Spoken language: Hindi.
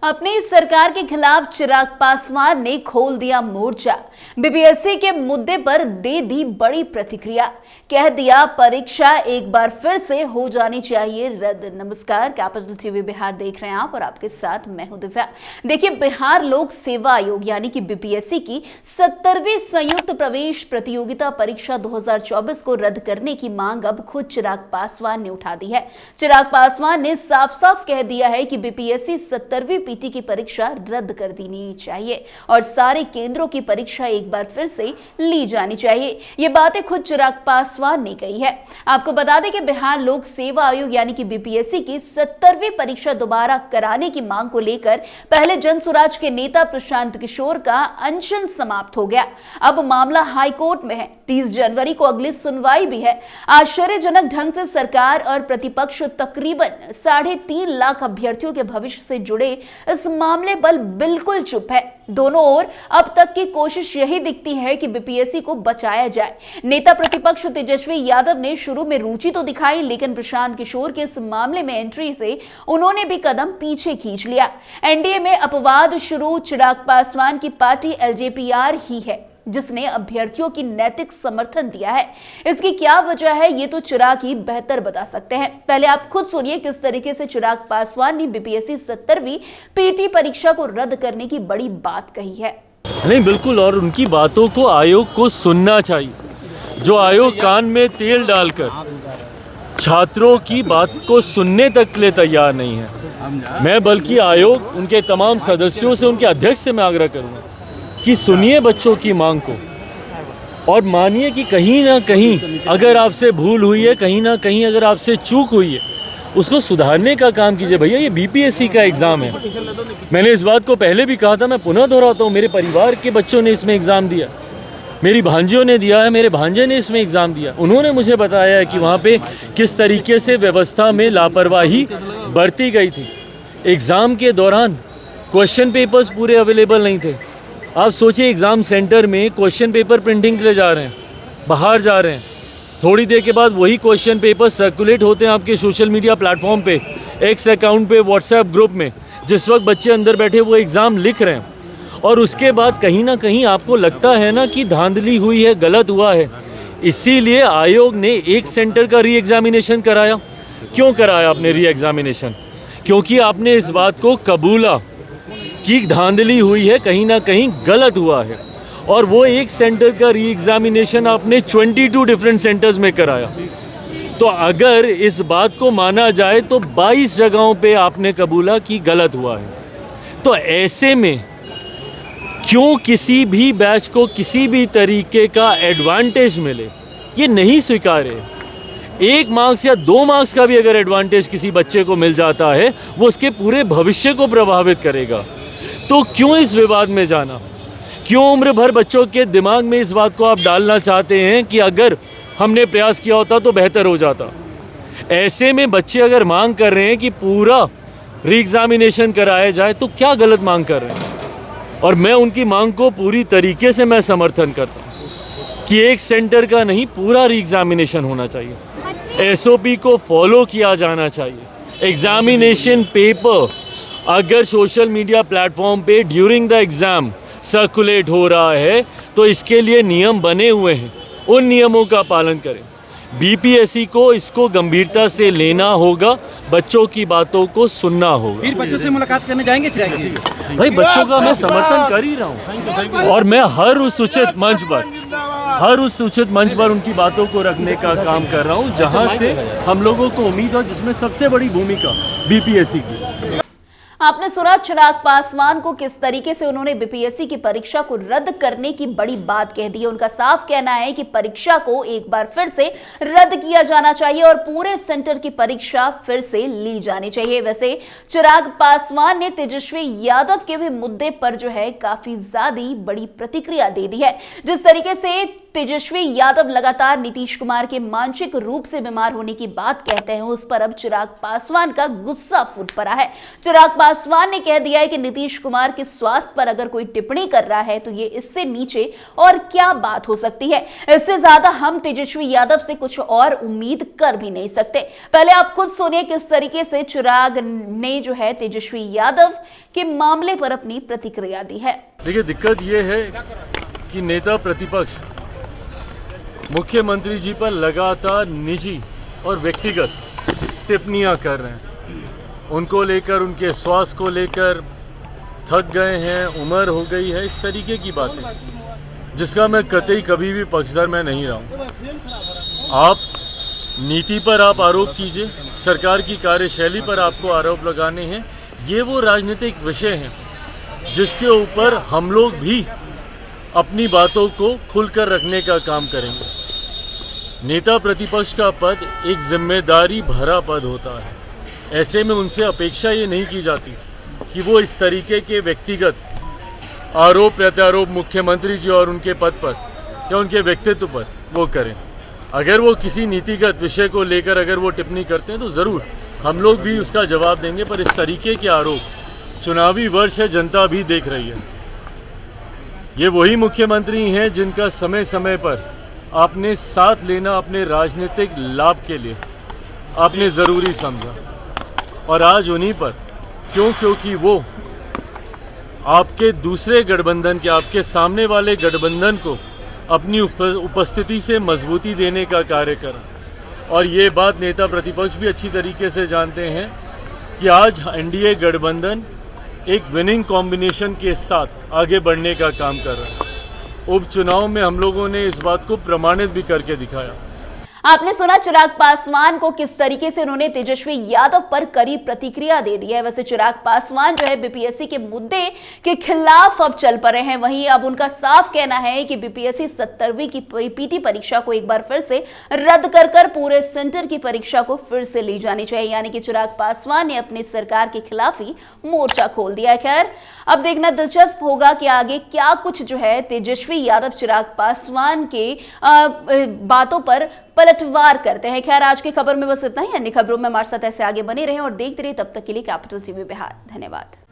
अपनी सरकार के खिलाफ चिराग पासवान ने खोल दिया मोर्चा। बीपीएससी के मुद्दे पर दे दी बड़ी प्रतिक्रिया, कह दिया परीक्षा एक बार फिर से हो जानी चाहिए रद्द। नमस्कार, कैपिटल टीवी बिहार देख रहे हैं आप और आपके साथ मैं हूं दिव्या। देखिए, बिहार लोक सेवा आयोग यानी कि बीपीएससी की 70वीं संयुक्त प्रवेश प्रतियोगिता परीक्षा 2024 को रद्द करने की मांग अब खुद चिराग पासवान ने उठा दी है। चिराग पासवान ने साफ साफ कह दिया है कि बीपीएससी 70वीं पीटी की परीक्षा रद्द कर देनी चाहिए और सारे केंद्रों की परीक्षा एक बार फिर से ली जानी चाहिए। ये बातें खुद चिराग पासवान ने कही है। आपको बता दें कि बिहार लोक सेवा आयोग यानी कि बीपीएससी की 70वीं परीक्षा दोबारा कराने की मांग को लेकर पहले जनसुराज के नेता प्रशांत किशोर का अनशन समाप्त हो गया। अब मामला हाई कोर्ट में है। 30 जनवरी को अगली सुनवाई भी है। आश्चर्यजनक ढंग से सरकार और प्रतिपक्ष तकरीबन 3.5 लाख अभ्यर्थियों के भविष्य से जुड़े इस मामले पर बिल्कुल चुप है। दोनों ओर अब तक की कोशिश यही दिखती है कि बीपीएससी को बचाया जाए। नेता प्रतिपक्ष तेजस्वी यादव ने शुरू में रुचि तो दिखाई, लेकिन प्रशांत किशोर के इस मामले में एंट्री से उन्होंने भी कदम पीछे खींच लिया। एनडीए में अपवाद शुरू चिराग पासवान की पार्टी एलजेपीआर ही है जिसने अभ्यर्थियों की नैतिक समर्थन दिया है। इसकी क्या वजह है ये तो चिराग ही बेहतर बता सकते हैं। पहले आप खुद सुनिए किस तरीके से चिराग पासवान ने बीपीएससी 70वीं पीटी परीक्षा को रद्द करने की बड़ी बात कही है। नहीं, बिल्कुल, और उनकी बातों को आयोग को सुनना चाहिए। जो आयोग कान में तेल डालकर छात्रों की बात को सुनने तक के लिए तैयार नहीं है। मैं बल्कि आयोग, उनके तमाम सदस्यों से, उनके अध्यक्ष से मैं आग्रह करूंगा कि सुनिए बच्चों की मांग को और मानिए कि कहीं ना कहीं अगर आपसे भूल हुई है, कहीं ना कहीं अगर आपसे चूक हुई है, उसको सुधारने का काम कीजिए। भैया, ये बीपीएससी का एग्ज़ाम है। मैंने इस बात को पहले भी कहा था, मैं पुनः दोहराता हूँ। मेरे परिवार के बच्चों ने इसमें एग्ज़ाम दिया, मेरी भांजियों ने दिया है, मेरे भांजे ने इसमें एग्ज़ाम दिया। उन्होंने मुझे बताया है कि वहाँ पे किस तरीके से व्यवस्था में लापरवाही बरती गई थी। एग्ज़ाम के दौरान क्वेश्चन पेपर्स पूरे अवेलेबल नहीं थे। आप सोचिए, एग्ज़ाम सेंटर में क्वेश्चन पेपर प्रिंटिंग के लिए जा रहे हैं, बाहर जा रहे हैं, थोड़ी देर के बाद वही क्वेश्चन पेपर सर्कुलेट होते हैं आपके सोशल मीडिया प्लेटफॉर्म पे, एक्स अकाउंट पे, व्हाट्सएप ग्रुप में। जिस वक्त बच्चे अंदर बैठे वो एग्ज़ाम लिख रहे हैं और उसके बाद कहीं ना कहीं आपको लगता है ना कि धांधली हुई है, गलत हुआ है। इसीलिए आयोग ने एक सेंटर का री एग्जामिनेशन कराया। क्यों कराया आपने री एग्जामिनेशन? क्योंकि आपने इस बात को कबूला कि धांधली हुई है, कहीं ना कहीं गलत हुआ है। और वो एक सेंटर का री एग्जामिनेशन आपने 22 डिफरेंट सेंटर्स में कराया। तो अगर इस बात को माना जाए तो 22 जगहों पे आपने कबूला कि गलत हुआ है। तो ऐसे में क्यों किसी भी बैच को किसी भी तरीके का एडवांटेज मिले, ये नहीं स्वीकार्य है। 1 मार्क्स या 2 मार्क्स का भी अगर एडवांटेज किसी बच्चे को मिल जाता है, वो उसके पूरे भविष्य को प्रभावित करेगा। तो क्यों इस विवाद में जाना? क्यों उम्र भर बच्चों के दिमाग में इस बात को आप डालना चाहते हैं कि अगर हमने प्रयास किया होता तो बेहतर हो जाता? ऐसे में बच्चे अगर मांग कर रहे हैं कि पूरा री एग्जामिनेशन कराया जाए तो क्या गलत मांग कर रहे हैं? और मैं उनकी मांग को पूरी तरीके से मैं समर्थन करता हूँ कि एक सेंटर का नहीं, पूरा री एग्जामिनेशन होना चाहिए। एसओपी को फॉलो किया जाना चाहिए। एग्जामिनेशन पेपर अगर सोशल मीडिया प्लेटफॉर्म पे ड्यूरिंग द एग्ज़ाम सर्कुलेट हो रहा है तो इसके लिए नियम बने हुए हैं, उन नियमों का पालन करें। बीपीएससी को इसको गंभीरता से लेना होगा, बच्चों की बातों को सुनना होगा। फिर बच्चों से मुलाकात करने जाएंगे? भाई, बच्चों का मैं समर्थन कर ही रहा हूँ और मैं हर उस उचित मंच पर उनकी बातों को रखने का काम कर रहा हूँ जहाँ से हम लोगों को उम्मीद है, जिसमें सबसे बड़ी भूमिका बीपीएससी की। आपने सुना चिराग पासवान को किस तरीके से उन्होंने बीपीएससी की परीक्षा को रद्द करने की बड़ी बात कह दी है। उनका साफ कहना है कि परीक्षा को एक बार फिर से रद्द किया जाना चाहिए और पूरे सेंटर की परीक्षा फिर से ली जानी चाहिए। वैसे चिराग पासवान ने तेजस्वी यादव के भी मुद्दे पर जो है काफी ज्यादा बड़ी प्रतिक्रिया दे दी है। जिस तरीके से तेजस्वी यादव लगातार नीतीश कुमार के मानसिक रूप से बीमार होने की बात कहते हैं, उस पर अब चिराग पासवान का गुस्सा फूट पड़ा है। चिराग पासवान ने कह दिया है कि नीतीश कुमार के स्वास्थ्य पर अगर कोई टिप्पणी कर रहा है तो ये इससे नीचे और क्या बात हो सकती है। इससे ज्यादा हम तेजस्वी यादव से कुछ और उम्मीद कर भी नहीं सकते। पहले आप खुद सुनिए किस तरीके से चिराग ने जो है तेजस्वी यादव के मामले पर अपनी प्रतिक्रिया दी है। देखिए, दिक्कत ये है कि नेता प्रतिपक्ष मुख्यमंत्री जी पर लगातार निजी और व्यक्तिगत टिप्पणियां कर रहे हैं। उनको लेकर, उनके स्वास्थ्य को लेकर, थक गए हैं, उम्र हो गई है, इस तरीके की बातें, जिसका मैं कतई कभी भी पक्षधर मैं नहीं रहा हूं। आप नीति पर आप आरोप कीजिए, सरकार की कार्यशैली पर आपको आरोप लगाने हैं, ये वो राजनीतिक विषय हैं जिसके ऊपर हम लोग भी अपनी बातों को खुलकर रखने का काम करेंगे। नेता प्रतिपक्ष का पद एक जिम्मेदारी भरा पद होता है। ऐसे में उनसे अपेक्षा ये नहीं की जाती कि वो इस तरीके के व्यक्तिगत आरोप प्रत्यारोप मुख्यमंत्री जी और उनके पद पर या उनके व्यक्तित्व पर वो करें। अगर वो किसी नीतिगत विषय को लेकर अगर वो टिप्पणी करते हैं तो ज़रूर हम लोग भी उसका जवाब देंगे, पर इस तरीके के आरोप, चुनावी वर्ष है, जनता भी देख रही है। ये वही मुख्यमंत्री हैं जिनका समय समय पर आपने साथ लेना अपने राजनीतिक लाभ के लिए आपने ज़रूरी समझा, और आज उन्हीं पर क्योंकि वो आपके दूसरे गठबंधन के, आपके सामने वाले गठबंधन को अपनी उपस्थिति से मजबूती देने का कार्य करा। और ये बात नेता प्रतिपक्ष भी अच्छी तरीके से जानते हैं कि आज एनडीए गठबंधन एक विनिंग कॉम्बिनेशन के साथ आगे बढ़ने का काम कर रहा है। उपचुनाव में हम लोगों ने इस बात को प्रमाणित भी करके दिखाया। आपने सुना चिराग पासवान को किस तरीके से उन्होंने तेजस्वी यादव पर कड़ी प्रतिक्रिया दे दी है। वैसे चिराग पासवान जो है बीपीएससी के मुद्दे के खिलाफ अब चल पड़े हैं। वहीं अब उनका साफ कहना है कि बीपीएससी 70वीं की पीटी परीक्षा को एक बार फिर से रद्द कर पूरे सेंटर की परीक्षा को फिर से ली जानी चाहिए। यानी कि चिराग पासवान ने अपनी सरकार के खिलाफ ही मोर्चा खोल दिया है। खैर, अब देखना दिलचस्प होगा कि आगे क्या कुछ जो है तेजस्वी यादव चिराग पासवान के बातों पर पलटवार करते हैं। खैर, आज की खबर में बस इतना ही। अन्य खबरों में हमारे साथ ऐसे आगे बने रहे और देखते रहे। तब तक के लिए कैपिटल टीवी बिहार। धन्यवाद।